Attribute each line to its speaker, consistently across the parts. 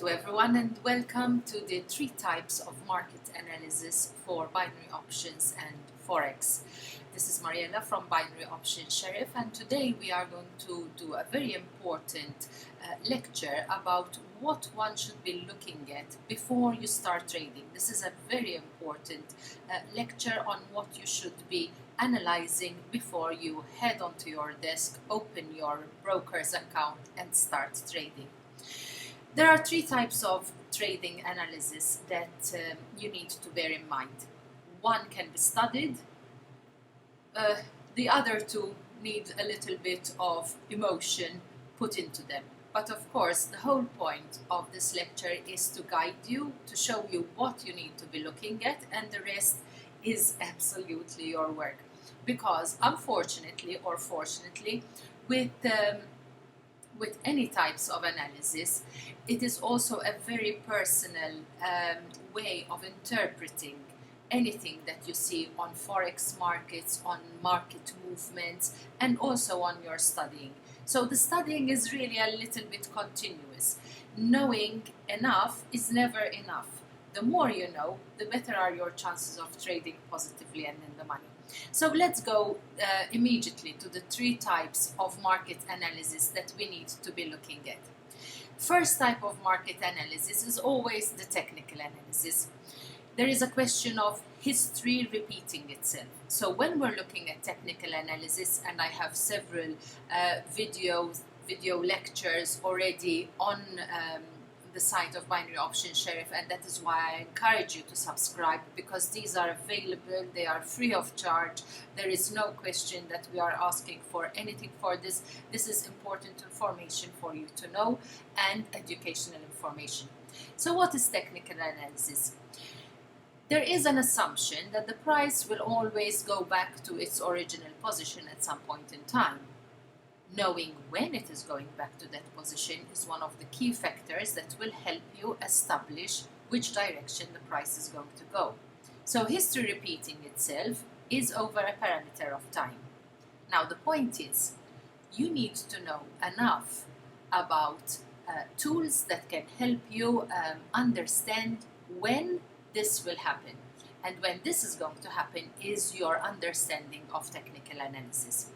Speaker 1: to everyone and welcome to the 3 types of market analysis for binary options and Forex. This is Mariella from Binary Option Sheriff, and today we are going to do a very important lecture about what one should be looking at before you start trading. This is a very important lecture on what you should be analyzing before you head onto your desk, open your broker's account and start trading. There are 3 types of trading analysis that you need to bear in mind. One can be studied, the other 2 need a little bit of emotion put into them. But of course, the whole point of this lecture is to guide you, to show you what you need to be looking at, and the rest is absolutely your work. Because unfortunately or fortunately, with any types of analysis, it is also a very personal way of interpreting anything that you see on Forex markets, on market movements, and also on your studying. So the studying is really a little bit continuous. Knowing enough is never enough. The more you know, the better are your chances of trading positively and in the money. So let's go immediately to the 3 types of market analysis that we need to be looking at. First type of market analysis is always the technical analysis. There is a question of history repeating itself. So when we're looking at technical analysis, and I have several video lectures already on the site of Binary Option Sheriff, and that is why I encourage you to subscribe, because these are available, they are free of charge. There is no question that we are asking for anything for this. This is important information for you to know and educational information. So what is technical analysis? There is an assumption that the price will always go back to its original position at some point in time. Knowing when it is going back to that position is one of the key factors that will help you establish which direction the price is going to go. So history repeating itself is over a parameter of time. Now the point is, you need to know enough about tools that can help you understand when this will happen. And when this is going to happen is your understanding of technical analysis.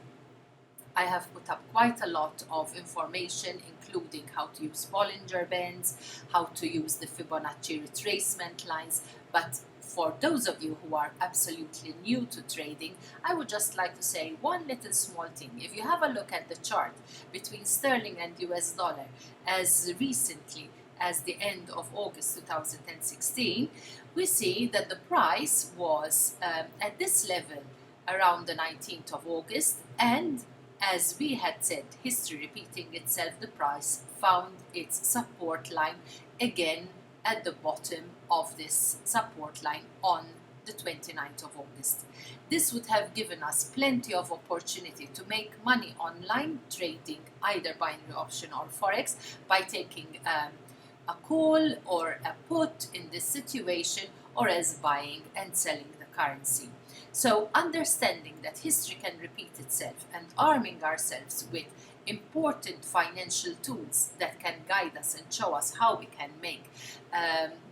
Speaker 1: I have put up quite a lot of information, including how to use Bollinger Bands, how to use the Fibonacci retracement lines. But for those of you who are absolutely new to trading, I would just like to say one little small thing. If you have a look at the chart between sterling and US dollar as recently as the end of August 2016, we see that the price was at this level around the 19th of August, and as we had said, history repeating itself, the price found its support line again at the bottom of this support line on the 29th of August. This would have given us plenty of opportunity to make money online trading either binary option or Forex by taking a call or a put in this situation, or as buying and selling the currency. So understanding that history can repeat itself and arming ourselves with important financial tools that can guide us and show us how we can make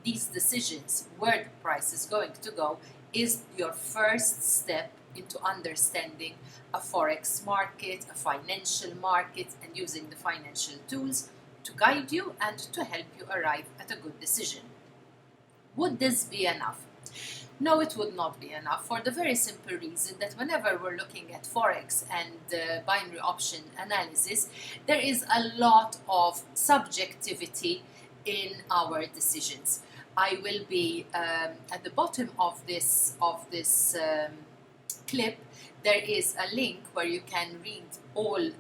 Speaker 1: these decisions where the price is going to go is your first step into understanding a Forex market, a financial market, and using the financial tools to guide you and to help you arrive at a good decision. Would this be enough? No, it would not be enough, for the very simple reason that whenever we're looking at Forex and binary option analysis, there is a lot of subjectivity in our decisions. I will be at the bottom of this clip. There is a link where you can read all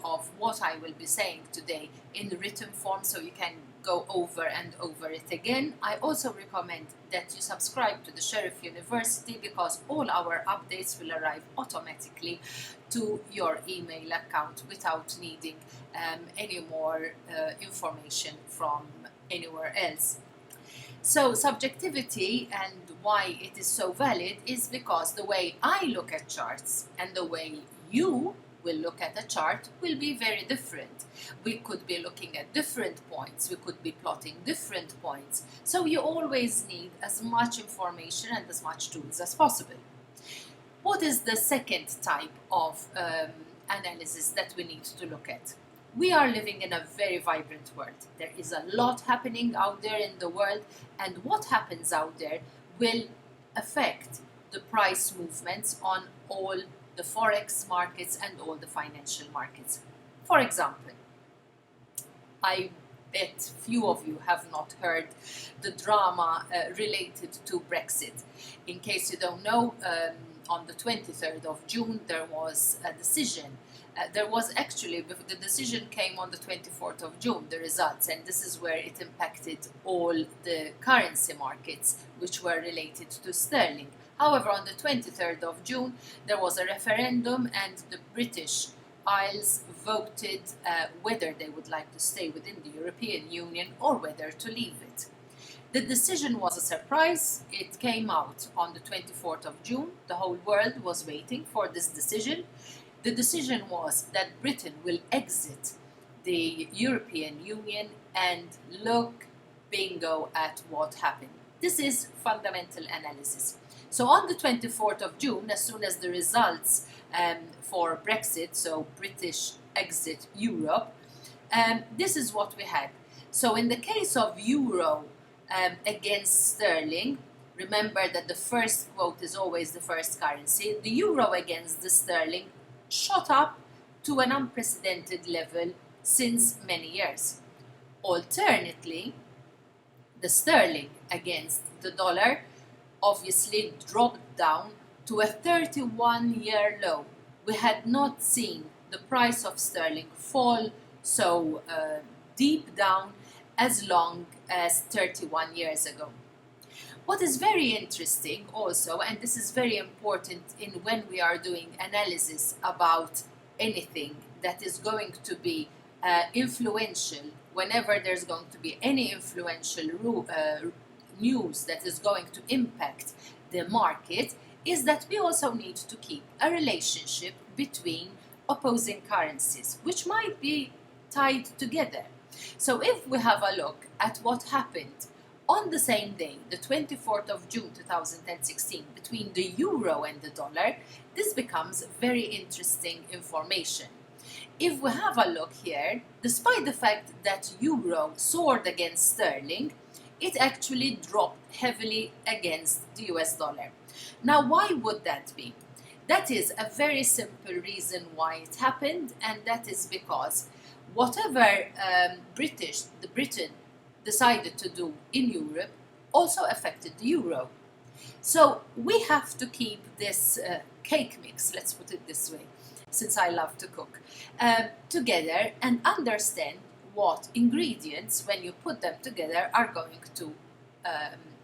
Speaker 1: of what I will be saying today in written form, so you can go over and over it again. I also recommend that you subscribe to the Sheriff University, because all our updates will arrive automatically to your email account without needing any more information from anywhere else. So subjectivity, and why it is so valid, is because the way I look at charts and the way you will look at a chart will be very different. We could be looking at different points, we could be plotting different points. So you always need as much information and as much tools as possible. What is the second type of analysis that we need to look at? We are living in a very vibrant world. There is a lot happening out there in the world, and what happens out there will affect the price movements on all the forex markets and all the financial markets. For example, I bet few of you have not heard the drama related to Brexit. In case you don't know, on the 23rd of June there was a decision. The decision came on the 24th of June, the results, and this is where it impacted all the currency markets which were related to sterling. However, on the 23rd of June, there was a referendum and the British Isles voted whether they would like to stay within the European Union or whether to leave it. The decision was a surprise. It came out on the 24th of June. The whole world was waiting for this decision. The decision was that Britain will exit the European Union, and look, bingo, at what happened. This is fundamental analysis. So on the 24th of June, as soon as the results for Brexit, so British exit Europe, this is what we had. So in the case of euro against sterling, remember that the first quote is always the first currency. The euro against the sterling shot up to an unprecedented level since many years. Alternately, the sterling against the dollar obviously dropped down to a 31-year low. We had not seen the price of sterling fall so deep down as long as 31 years ago. What is very interesting also, and this is very important in when we are doing analysis about anything that is going to be influential, whenever there's going to be any influential news that is going to impact the market, is that we also need to keep a relationship between opposing currencies, which might be tied together. So if we have a look at what happened on the same day, the 24th of June 2016, between the euro and the dollar, this becomes very interesting information. If we have a look here, despite the fact that euro soared against sterling, it actually dropped heavily against the US dollar. Now, why would that be? That is a very simple reason why it happened, and that is because whatever Britain decided to do in Europe also affected the euro. So we have to keep this cake mix, let's put it this way, since I love to cook, together, and understand what ingredients, when you put them together, are going to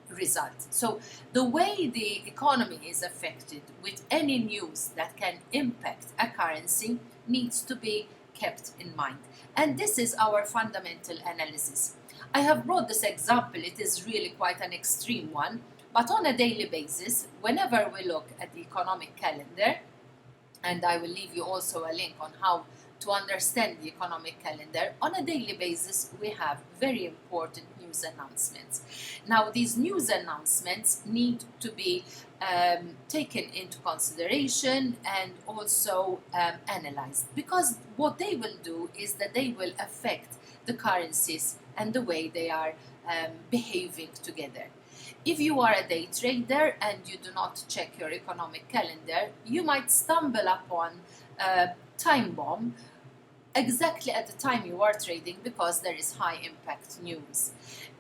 Speaker 1: result. So the way the economy is affected with any news that can impact a currency needs to be kept in mind. And this is our fundamental analysis. I have brought this example, it is really quite an extreme one, but on a daily basis, whenever we look at the economic calendar, and I will leave you also a link on how to understand the economic calendar, on a daily basis we have very important news announcements. Now, these news announcements need to be taken into consideration and also analyzed, because what they will do is that they will affect the currencies and the way they are behaving together. If you are a day trader and you do not check your economic calendar, you might stumble upon a time bomb exactly at the time you are trading, because there is high impact news.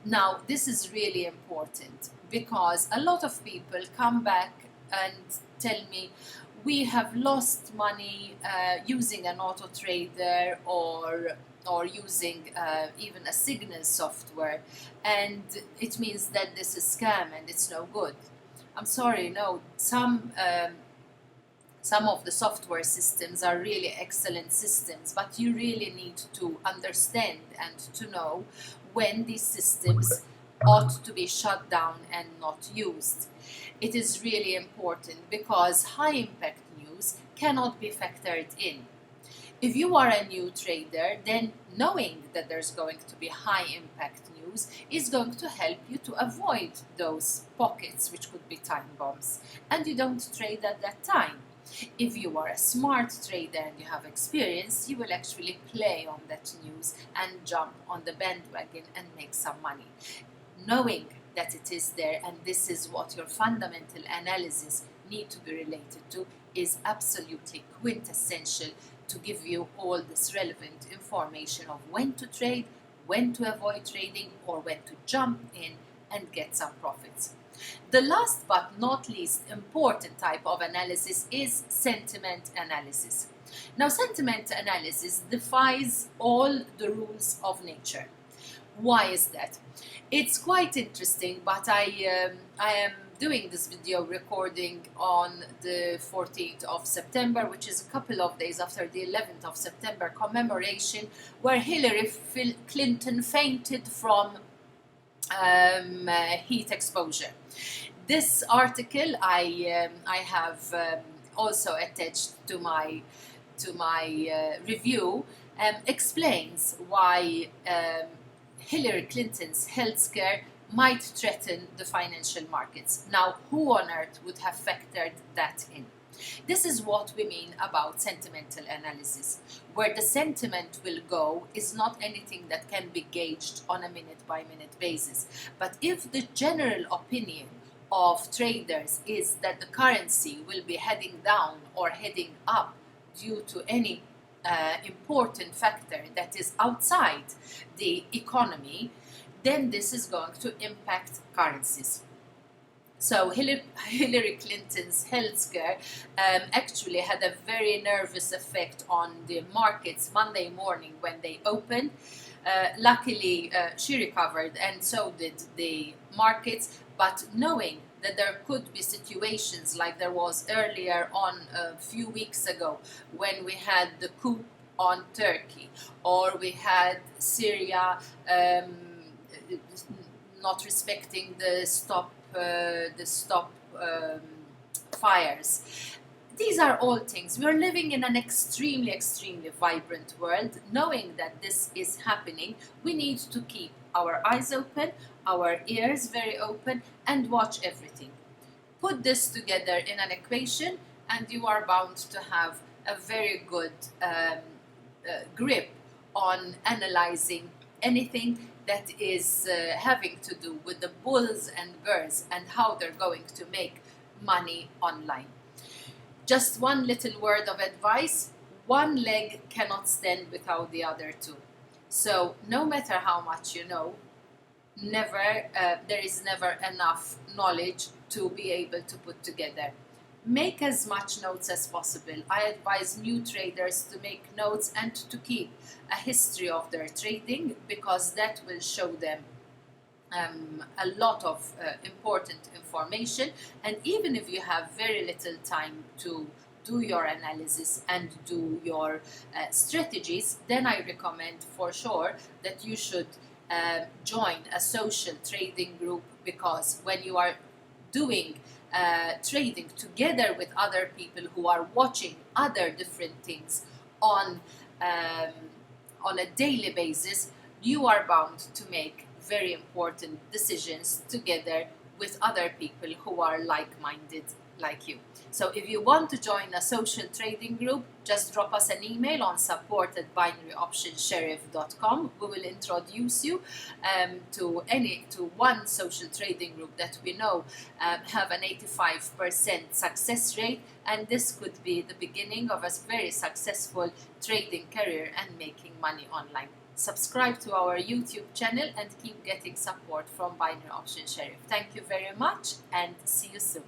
Speaker 1: Now, this is really important, because a lot of people come back and tell me, we have lost money using an auto trader or using even a signal software, and it means that this is scam and it's no good. I'm sorry, no, some of the software systems are really excellent systems, but you really need to understand and to know when these systems ought to be shut down and not used. It is really important, because high impact news cannot be factored in. If you are a new trader, then knowing that there's going to be high impact news is going to help you to avoid those pockets, which could be time bombs, and you don't trade at that time. If you are a smart trader and you have experience, you will actually play on that news and jump on the bandwagon and make some money. Knowing that it is there and this is what your fundamental analysis need to be related to is absolutely quintessential to give you all this relevant information of when to trade, when to avoid trading, or when to jump in and get some profits. The last but not least important type of analysis is sentiment analysis. Now, sentiment analysis defies all the rules of nature. Why is that? It's quite interesting, but I am doing this video recording on the 14th of September, which is a couple of days after the 11th of September commemoration, where Hillary Clinton fainted from heat exposure. This article I have also attached to my review explains why Hillary Clinton's health scare might threaten the financial markets. Now, who on earth would have factored that in? This is what we mean about sentimental analysis. Where the sentiment will go is not anything that can be gauged on a minute-by-minute basis. But if the general opinion of traders is that the currency will be heading down or heading up due to any important factor that is outside the economy, then this is going to impact currencies. So Hillary Clinton's health scare actually had a very nervous effect on the markets Monday morning when they opened. Luckily, she recovered and so did the markets, but knowing that there could be situations like there was earlier on a few weeks ago when we had the coup on Turkey, or we had Syria not respecting the stop fires. These are all things. We are living in an extremely vibrant world. Knowing that this is happening, we need to keep our eyes open, our ears very open, and watch everything. Put this together in an equation and you are bound to have a very good grip on analyzing anything that is having to do with the bulls and bears and how they're going to make money online. Just one little word of advice: one leg cannot stand without the other two. So no matter how much you know, there is never enough knowledge to be able to put together. Make as much notes as possible. I advise new traders to make notes and to keep a history of their trading, because that will show them a lot of important information. And even if you have very little time to do your analysis and do your strategies, then I recommend for sure that you should join a social trading group, because when you are doing trading together with other people who are watching other different things on a daily basis, you are bound to make very important decisions together with other people who are like-minded like you. So if you want to join a social trading group, just drop us an email on support@binaryoptionsheriff.com. We will introduce you to one social trading group that we know have an 85% success rate, and this could be the beginning of a very successful trading career and making money online. Subscribe to our YouTube channel and keep getting support from Binary Option Sheriff. Thank you very much and see you soon.